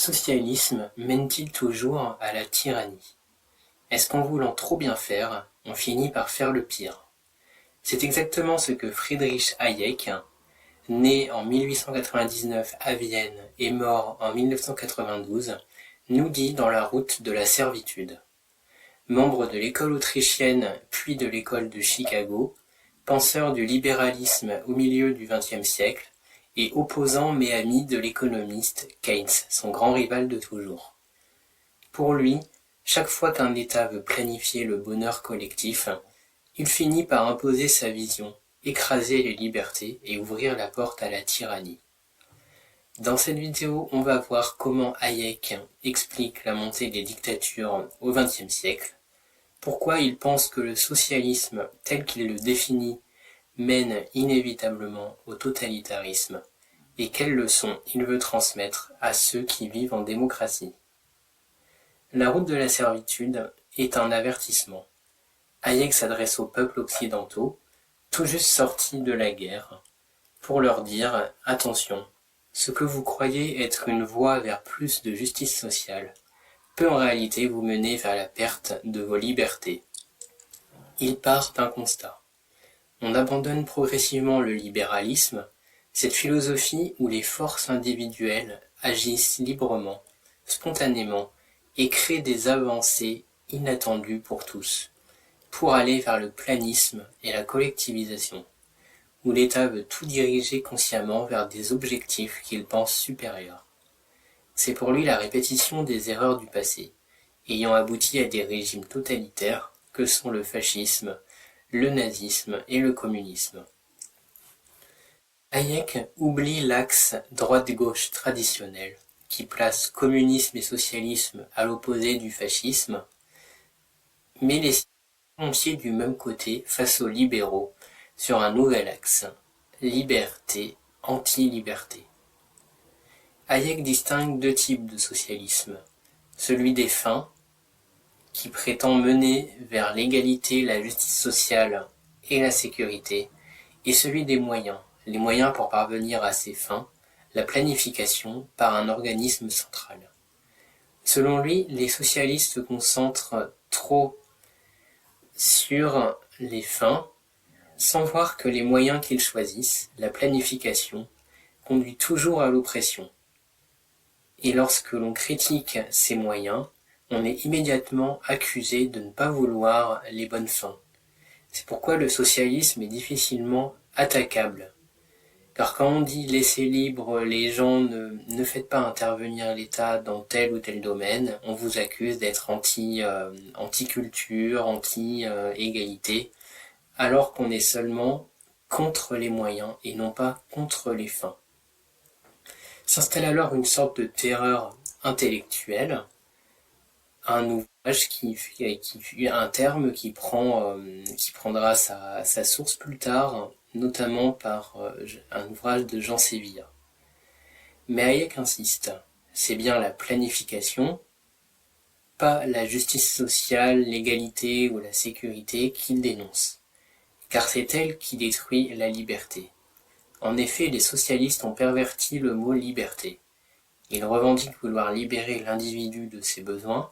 Le socialisme mène-t-il toujours à la tyrannie? Est-ce qu'en voulant trop bien faire, on finit par faire le pire? C'est exactement ce que Friedrich Hayek, né en 1899 à Vienne et mort en 1992, nous dit dans La route de la servitude. Membre de l'école autrichienne puis de l'école de Chicago, penseur du libéralisme au milieu du XXe siècle, et opposant mais ami de l'économiste Keynes, son grand rival de toujours. Pour lui, chaque fois qu'un État veut planifier le bonheur collectif, il finit par imposer sa vision, écraser les libertés et ouvrir la porte à la tyrannie. Dans cette vidéo, on va voir comment Hayek explique la montée des dictatures au XXe siècle, pourquoi il pense que le socialisme tel qu'il le définit mène inévitablement au totalitarisme, et quelles leçons il veut transmettre à ceux qui vivent en démocratie. La route de la servitude est un avertissement. Hayek s'adresse aux peuples occidentaux, tout juste sortis de la guerre, pour leur dire « Attention, ce que vous croyez être une voie vers plus de justice sociale peut en réalité vous mener vers la perte de vos libertés. » Il part d'un constat. On abandonne progressivement le libéralisme, cette philosophie où les forces individuelles agissent librement, spontanément, et créent des avancées inattendues pour tous, pour aller vers le planisme et la collectivisation, où l'État veut tout diriger consciemment vers des objectifs qu'il pense supérieurs. C'est pour lui la répétition des erreurs du passé, ayant abouti à des régimes totalitaires que sont le fascisme, le nazisme et le communisme. Hayek oublie l'axe droite-gauche traditionnel, qui place communisme et socialisme à l'opposé du fascisme, mais les volontiers du même côté face aux libéraux sur un nouvel axe, liberté, anti-liberté. Hayek distingue deux types de socialisme, celui des fins, qui prétend mener vers l'égalité, la justice sociale et la sécurité, et celui des moyens, les moyens pour parvenir à ces fins, la planification par un organisme central. Selon lui, les socialistes se concentrent trop sur les fins, sans voir que les moyens qu'ils choisissent, la planification, conduit toujours à l'oppression. Et lorsque l'on critique ces moyens, on est immédiatement accusé de ne pas vouloir les bonnes fins. C'est pourquoi le socialisme est difficilement attaquable. Car quand on dit laisser libre les gens, ne faites pas intervenir l'État dans tel ou tel domaine, on vous accuse d'être anti-culture, anti-égalité, alors qu'on est seulement contre les moyens et non pas contre les fins. S'installe alors une sorte de terreur intellectuelle, un ouvrage un terme qui prendra sa source plus tard, notamment par un ouvrage de Jean Sévilla. Mais Hayek insiste, c'est bien la planification, pas la justice sociale, l'égalité ou la sécurité qu'il dénonce, car c'est elle qui détruit la liberté. En effet, les socialistes ont perverti le mot liberté. Ils revendiquent vouloir libérer l'individu de ses besoins,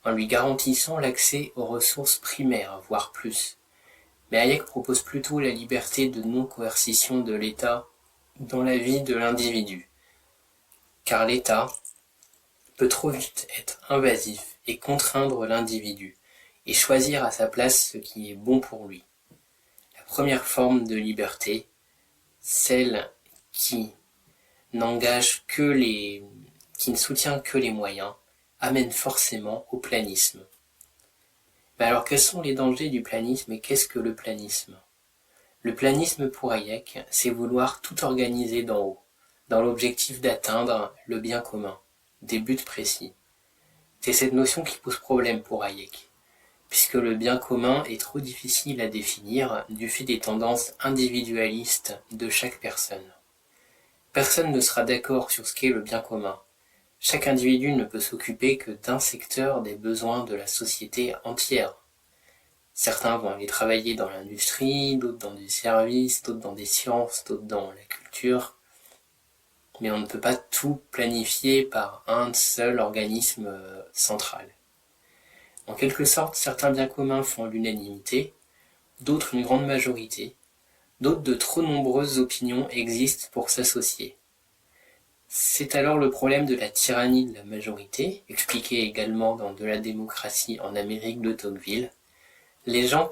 en lui garantissant l'accès aux ressources primaires, voire plus. Mais Hayek propose plutôt la liberté de non-coercition de l'État dans la vie de l'individu. Car l'État peut trop vite être invasif et contraindre l'individu, et choisir à sa place ce qui est bon pour lui. La première forme de liberté, celle qui qui ne soutient que les moyens, amène forcément au planisme. Mais alors quels sont les dangers du planisme et qu'est-ce que le planisme? Le planisme pour Hayek, c'est vouloir tout organiser d'en haut, dans l'objectif d'atteindre le bien commun, des buts précis. C'est cette notion qui pose problème pour Hayek, puisque le bien commun est trop difficile à définir du fait des tendances individualistes de chaque personne. Personne ne sera d'accord sur ce qu'est le bien commun. Chaque individu ne peut s'occuper que d'un secteur des besoins de la société entière. Certains vont aller travailler dans l'industrie, d'autres dans des services, d'autres dans des sciences, d'autres dans la culture. mais on ne peut pas tout planifier par un seul organisme central. En quelque sorte, certains biens communs font l'unanimité, d'autres une grande majorité, d'autres de trop nombreuses opinions existent pour s'associer. C'est alors le problème de la tyrannie de la majorité, expliqué également dans De la démocratie en Amérique de Tocqueville.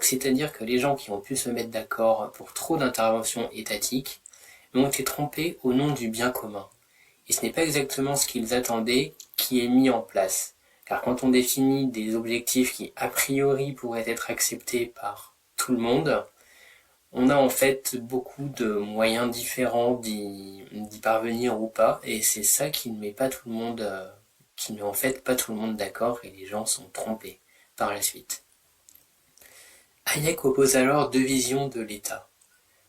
C'est-à-dire que les gens qui ont pu se mettre d'accord pour trop d'interventions étatiques ont été trompés au nom du bien commun. Et ce n'est pas exactement ce qu'ils attendaient qui est mis en place. Car quand on définit des objectifs qui a priori pourraient être acceptés par tout le monde, on a en fait beaucoup de moyens différents d'y parvenir ou pas, et c'est ça qui ne met pas tout le monde, qui ne met en fait pas tout le monde d'accord, et les gens sont trompés par la suite. Hayek oppose alors deux visions de l'État.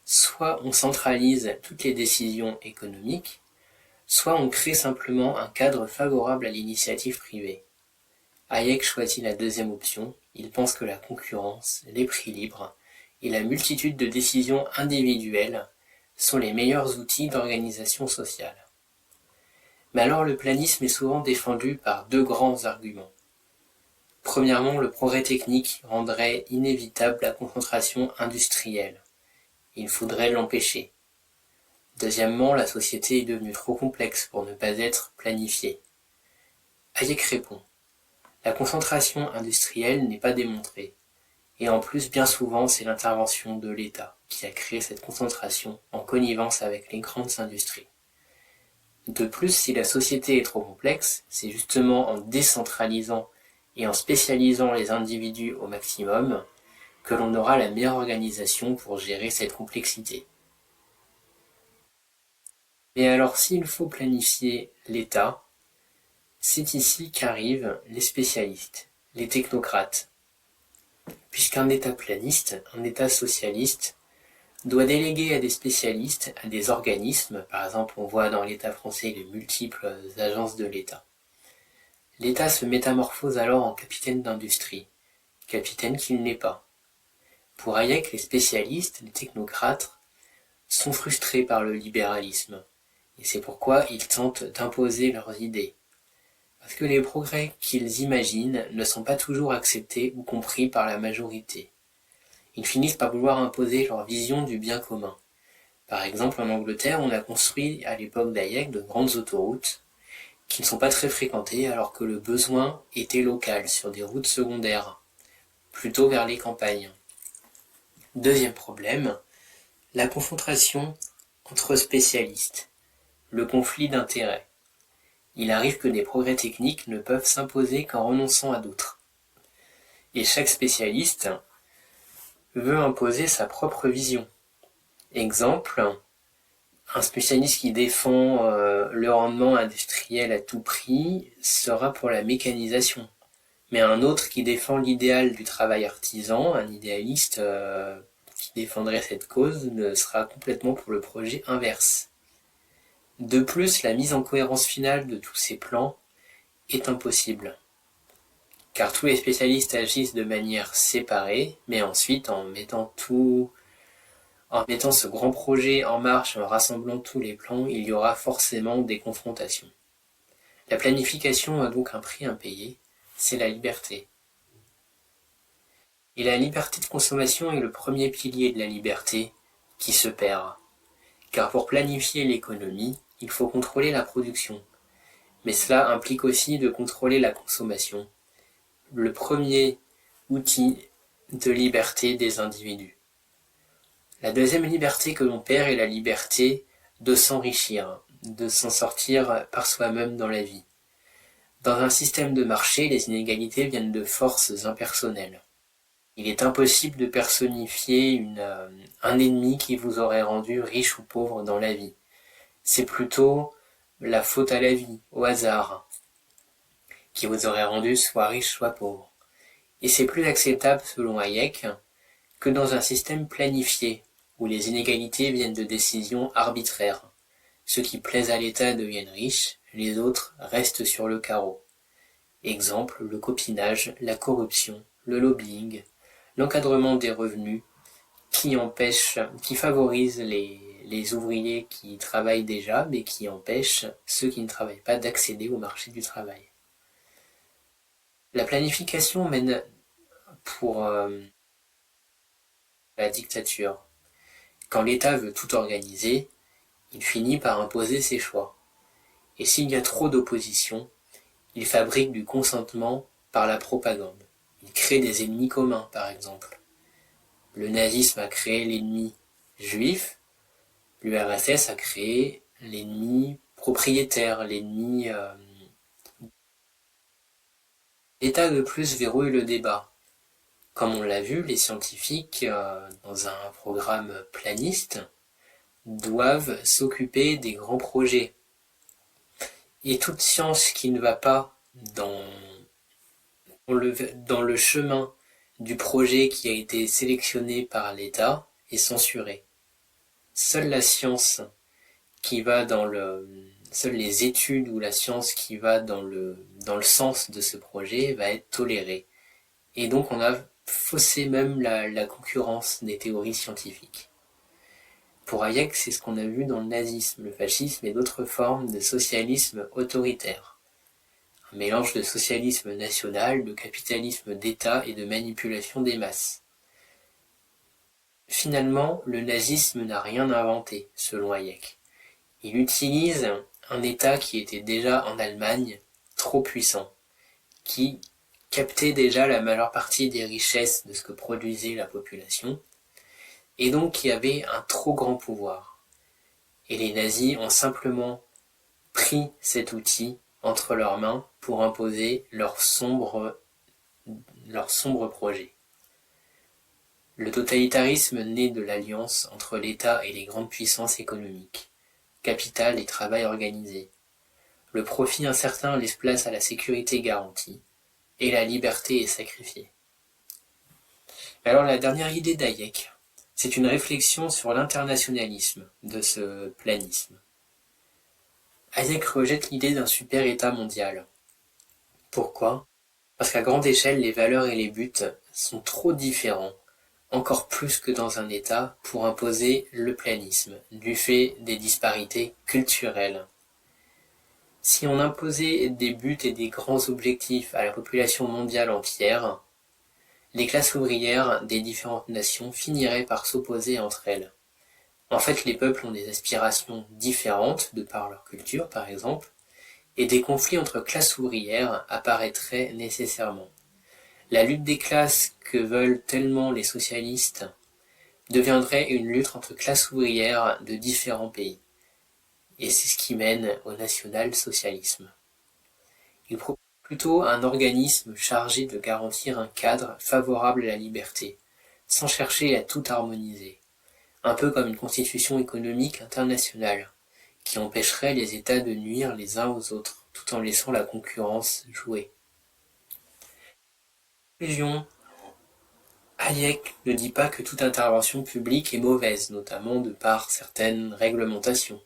Soit on centralise toutes les décisions économiques, soit on crée simplement un cadre favorable à l'initiative privée. Hayek choisit la deuxième option, il pense que la concurrence, les prix libres et la multitude de décisions individuelles sont les meilleurs outils d'organisation sociale. Mais alors le planisme est souvent défendu par deux grands arguments. Premièrement, le progrès technique rendrait inévitable la concentration industrielle. Il faudrait l'empêcher. Deuxièmement, la société est devenue trop complexe pour ne pas être planifiée. Hayek répond: la concentration industrielle n'est pas démontrée. Et en plus, bien souvent, c'est l'intervention de l'État qui a créé cette concentration en connivence avec les grandes industries. De plus, si la société est trop complexe, c'est justement en décentralisant et en spécialisant les individus au maximum que l'on aura la meilleure organisation pour gérer cette complexité. Et alors, s'il faut planifier l'État, c'est ici qu'arrivent les spécialistes, les technocrates. Puisqu'un État planiste, un État socialiste, doit déléguer à des spécialistes, à des organismes, par exemple on voit dans l'État français les multiples agences de l'État. L'État se métamorphose alors en capitaine d'industrie, capitaine qu'il n'est pas. Pour Hayek, les spécialistes, les technocrates, sont frustrés par le libéralisme, et c'est pourquoi ils tentent d'imposer leurs idées. Parce que les progrès qu'ils imaginent ne sont pas toujours acceptés ou compris par la majorité. Ils finissent par vouloir imposer leur vision du bien commun. Par exemple, en Angleterre, on a construit à l'époque d'Hayek de grandes autoroutes qui ne sont pas très fréquentées alors que le besoin était local sur des routes secondaires, plutôt vers les campagnes. Deuxième problème, la confrontation entre spécialistes, le conflit d'intérêts. Il arrive que des progrès techniques ne peuvent s'imposer qu'en renonçant à d'autres. Et chaque spécialiste veut imposer sa propre vision. Exemple, un spécialiste qui défend le rendement industriel à tout prix sera pour la mécanisation. Mais un autre qui défend l'idéal du travail artisan, un idéaliste qui défendrait cette cause, ne sera complètement pour le projet inverse. De plus, la mise en cohérence finale de tous ces plans est impossible, car tous les spécialistes agissent de manière séparée, mais ensuite en mettant ce grand projet en marche, en rassemblant tous les plans, il y aura forcément des confrontations. La planification a donc un prix à payer, c'est la liberté. Et la liberté de consommation est le premier pilier de la liberté qui se perd. Car pour planifier l'économie, il faut contrôler la production. Mais cela implique aussi de contrôler la consommation, le premier outil de liberté des individus. La deuxième liberté que l'on perd est la liberté de s'enrichir, de s'en sortir par soi-même dans la vie. Dans un système de marché, les inégalités viennent de forces impersonnelles. Il est impossible de personnifier un ennemi qui vous aurait rendu riche ou pauvre dans la vie. C'est plutôt la faute à la vie, au hasard, qui vous aurait rendu soit riche, soit pauvre. Et c'est plus acceptable, selon Hayek, que dans un système planifié, où les inégalités viennent de décisions arbitraires. Ceux qui plaisent à l'État deviennent riches, les autres restent sur le carreau. Exemple, le copinage, la corruption, le lobbying, l'encadrement des revenus, qui favorise les ouvriers qui travaillent déjà, mais qui empêche ceux qui ne travaillent pas d'accéder au marché du travail. La planification mène pour la dictature. Quand l'État veut tout organiser, il finit par imposer ses choix. Et s'il y a trop d'opposition, il fabrique du consentement par la propagande. Il crée des ennemis communs, par exemple. Le nazisme a créé l'ennemi juif, l'URSS a créé l'ennemi propriétaire, l'ennemi... L'État de plus verrouille le débat. Comme on l'a vu, les scientifiques, dans un programme planiste, doivent s'occuper des grands projets. Et toute science qui ne va pas dans le chemin du projet qui a été sélectionné par l'État est censurée. Seule la science qui va seules les études ou la science qui va dans le sens de ce projet va être tolérée. Et donc on a faussé même la concurrence des théories scientifiques. Pour Hayek, c'est ce qu'on a vu dans le nazisme, le fascisme et d'autres formes de socialisme autoritaire. Un mélange de socialisme national, de capitalisme d'État et de manipulation des masses. Finalement, le nazisme n'a rien inventé, selon Hayek. Il utilise un État qui était déjà en Allemagne trop puissant, qui captait déjà la majeure partie des richesses de ce que produisait la population, et donc qui avait un trop grand pouvoir. Et les nazis ont simplement pris cet outil entre leurs mains pour imposer leur sombre projet. Le totalitarisme naît de l'alliance entre l'État et les grandes puissances économiques, capital et travail organisé. Le profit incertain laisse place à la sécurité garantie, et la liberté est sacrifiée. Alors la dernière idée d'Hayek, c'est une réflexion sur l'internationalisme de ce planisme. Hayek rejette l'idée d'un super-État mondial. Pourquoi ? Parce qu'à grande échelle, les valeurs et les buts sont trop différents, encore plus que dans un État, pour imposer le planisme, du fait des disparités culturelles. Si on imposait des buts et des grands objectifs à la population mondiale entière, les classes ouvrières des différentes nations finiraient par s'opposer entre elles. En fait, les peuples ont des aspirations différentes, de par leur culture par exemple, et des conflits entre classes ouvrières apparaîtraient nécessairement. La lutte des classes que veulent tellement les socialistes deviendrait une lutte entre classes ouvrières de différents pays. Et c'est ce qui mène au national-socialisme. Il propose plutôt un organisme chargé de garantir un cadre favorable à la liberté, sans chercher à tout harmoniser, un peu comme une constitution économique internationale, qui empêcherait les États de nuire les uns aux autres, tout en laissant la concurrence jouer. Conclusion. Hayek ne dit pas que toute intervention publique est mauvaise, notamment de par certaines réglementations.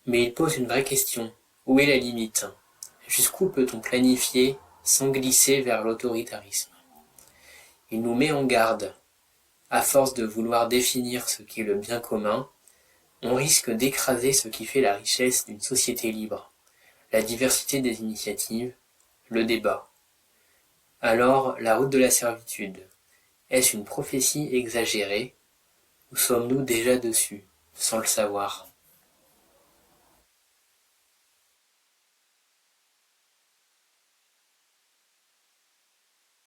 Mais il pose une vraie question. Où est la limite ? Jusqu'où peut-on planifier sans glisser vers l'autoritarisme ? Il nous met en garde. À force de vouloir définir ce qu'est le bien commun, on risque d'écraser ce qui fait la richesse d'une société libre, la diversité des initiatives, le débat. Alors, la route de la servitude, est-ce une prophétie exagérée, ou sommes-nous déjà dessus, sans le savoir ?